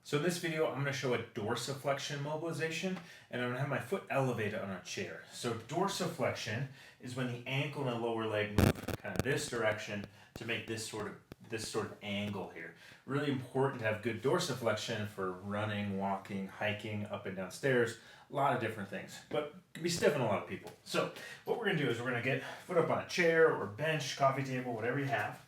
So in this video, I'm going to show a dorsiflexion mobilization, and I'm going to have my foot elevated on a chair. So dorsiflexion is when the ankle and the lower leg move kind of this direction to make this sort of angle here. Really important to have good dorsiflexion for running, walking, hiking, up and down stairs, a lot of different things, but it can be stiff in a lot of people. So what we're going to do is we're going to get foot up on a chair or bench, coffee table, whatever you have.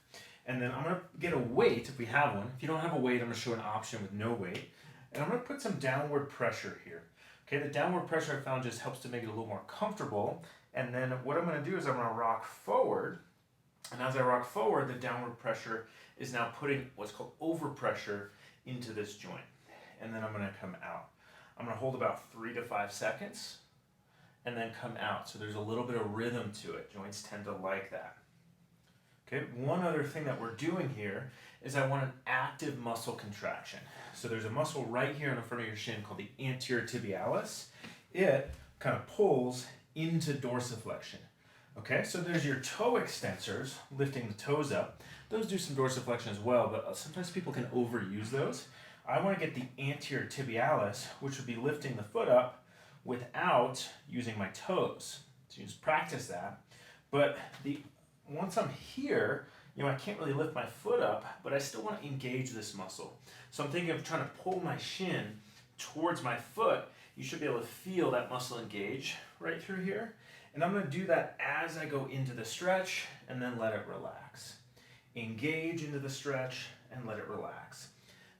And then I'm going to get a weight if we have one. If you don't have a weight, I'm going to show an option with no weight. And I'm going to put some downward pressure here. Okay, the downward pressure I found just helps to make it a little more comfortable. And then what I'm going to do is I'm going to rock forward. And as I rock forward, the downward pressure is now putting what's called overpressure into this joint. And then I'm going to come out. I'm going to hold about 3 to 5 seconds and then come out. So there's a little bit of rhythm to it. Joints tend to like that. Okay, one other thing that we're doing here is I want an active muscle contraction. So there's a muscle right here in the front of your shin called the anterior tibialis. It kind of pulls into dorsiflexion. Okay, so there's your toe extensors, lifting the toes up. Those do some dorsiflexion as well, but sometimes people can overuse those. I want to get the anterior tibialis, which would be lifting the foot up without using my toes. So you just practice that. But once I'm here, I can't really lift my foot up, but I still want to engage this muscle. So I'm thinking of trying to pull my shin towards my foot. You should be able to feel that muscle engage right through here. And I'm going to do that as I go into the stretch and then let it relax. Engage into the stretch and let it relax.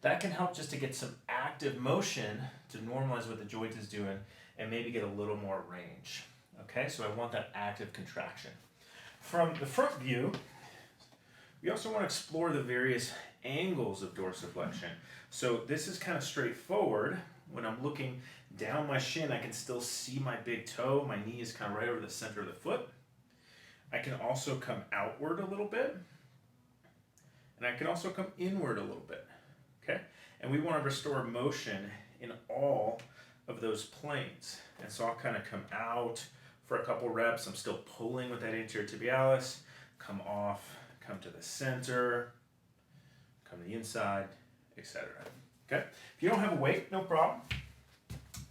That can help just to get some active motion to normalize what the joint is doing and maybe get a little more range. Okay, so I want that active contraction. From the front view, we also want to explore the various angles of dorsiflexion. So this is kind of straightforward. When I'm looking down my shin, I can still see my big toe. My knee is kind of right over the center of the foot. I can also come outward a little bit. And I can also come inward a little bit. Okay? And we want to restore motion in all of those planes. And so I'll kind of come out for a couple reps. I'm still pulling with that anterior tibialis. Come off, come to the center, come to the inside, etc. Okay? If you don't have a weight, no problem.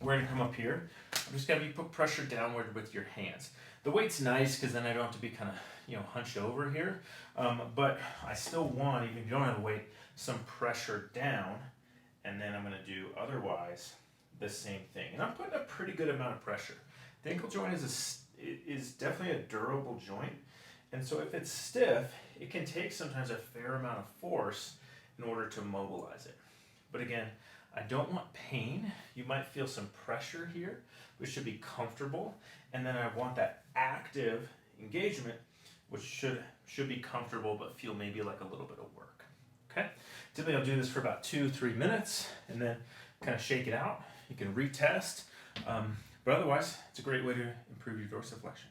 We're going to come up here. I'm just going to put pressure downward with your hands. The weight's nice because then I don't have to be kind of hunched over here. But I still want, even if you don't have a weight, some pressure down. And then I'm going to do otherwise the same thing. And I'm putting a pretty good amount of pressure. The ankle joint is definitely a durable joint, and so if it's stiff, it can take sometimes a fair amount of force in order to mobilize it. But again, I don't want pain. You might feel some pressure here, which should be comfortable, and then I want that active engagement, which should be comfortable but feel maybe like a little bit of work. Okay? Typically I'll do this for about 2-3 minutes and then kind of shake it out. You can retest. But otherwise, it's a great way to improve your dorsiflexion.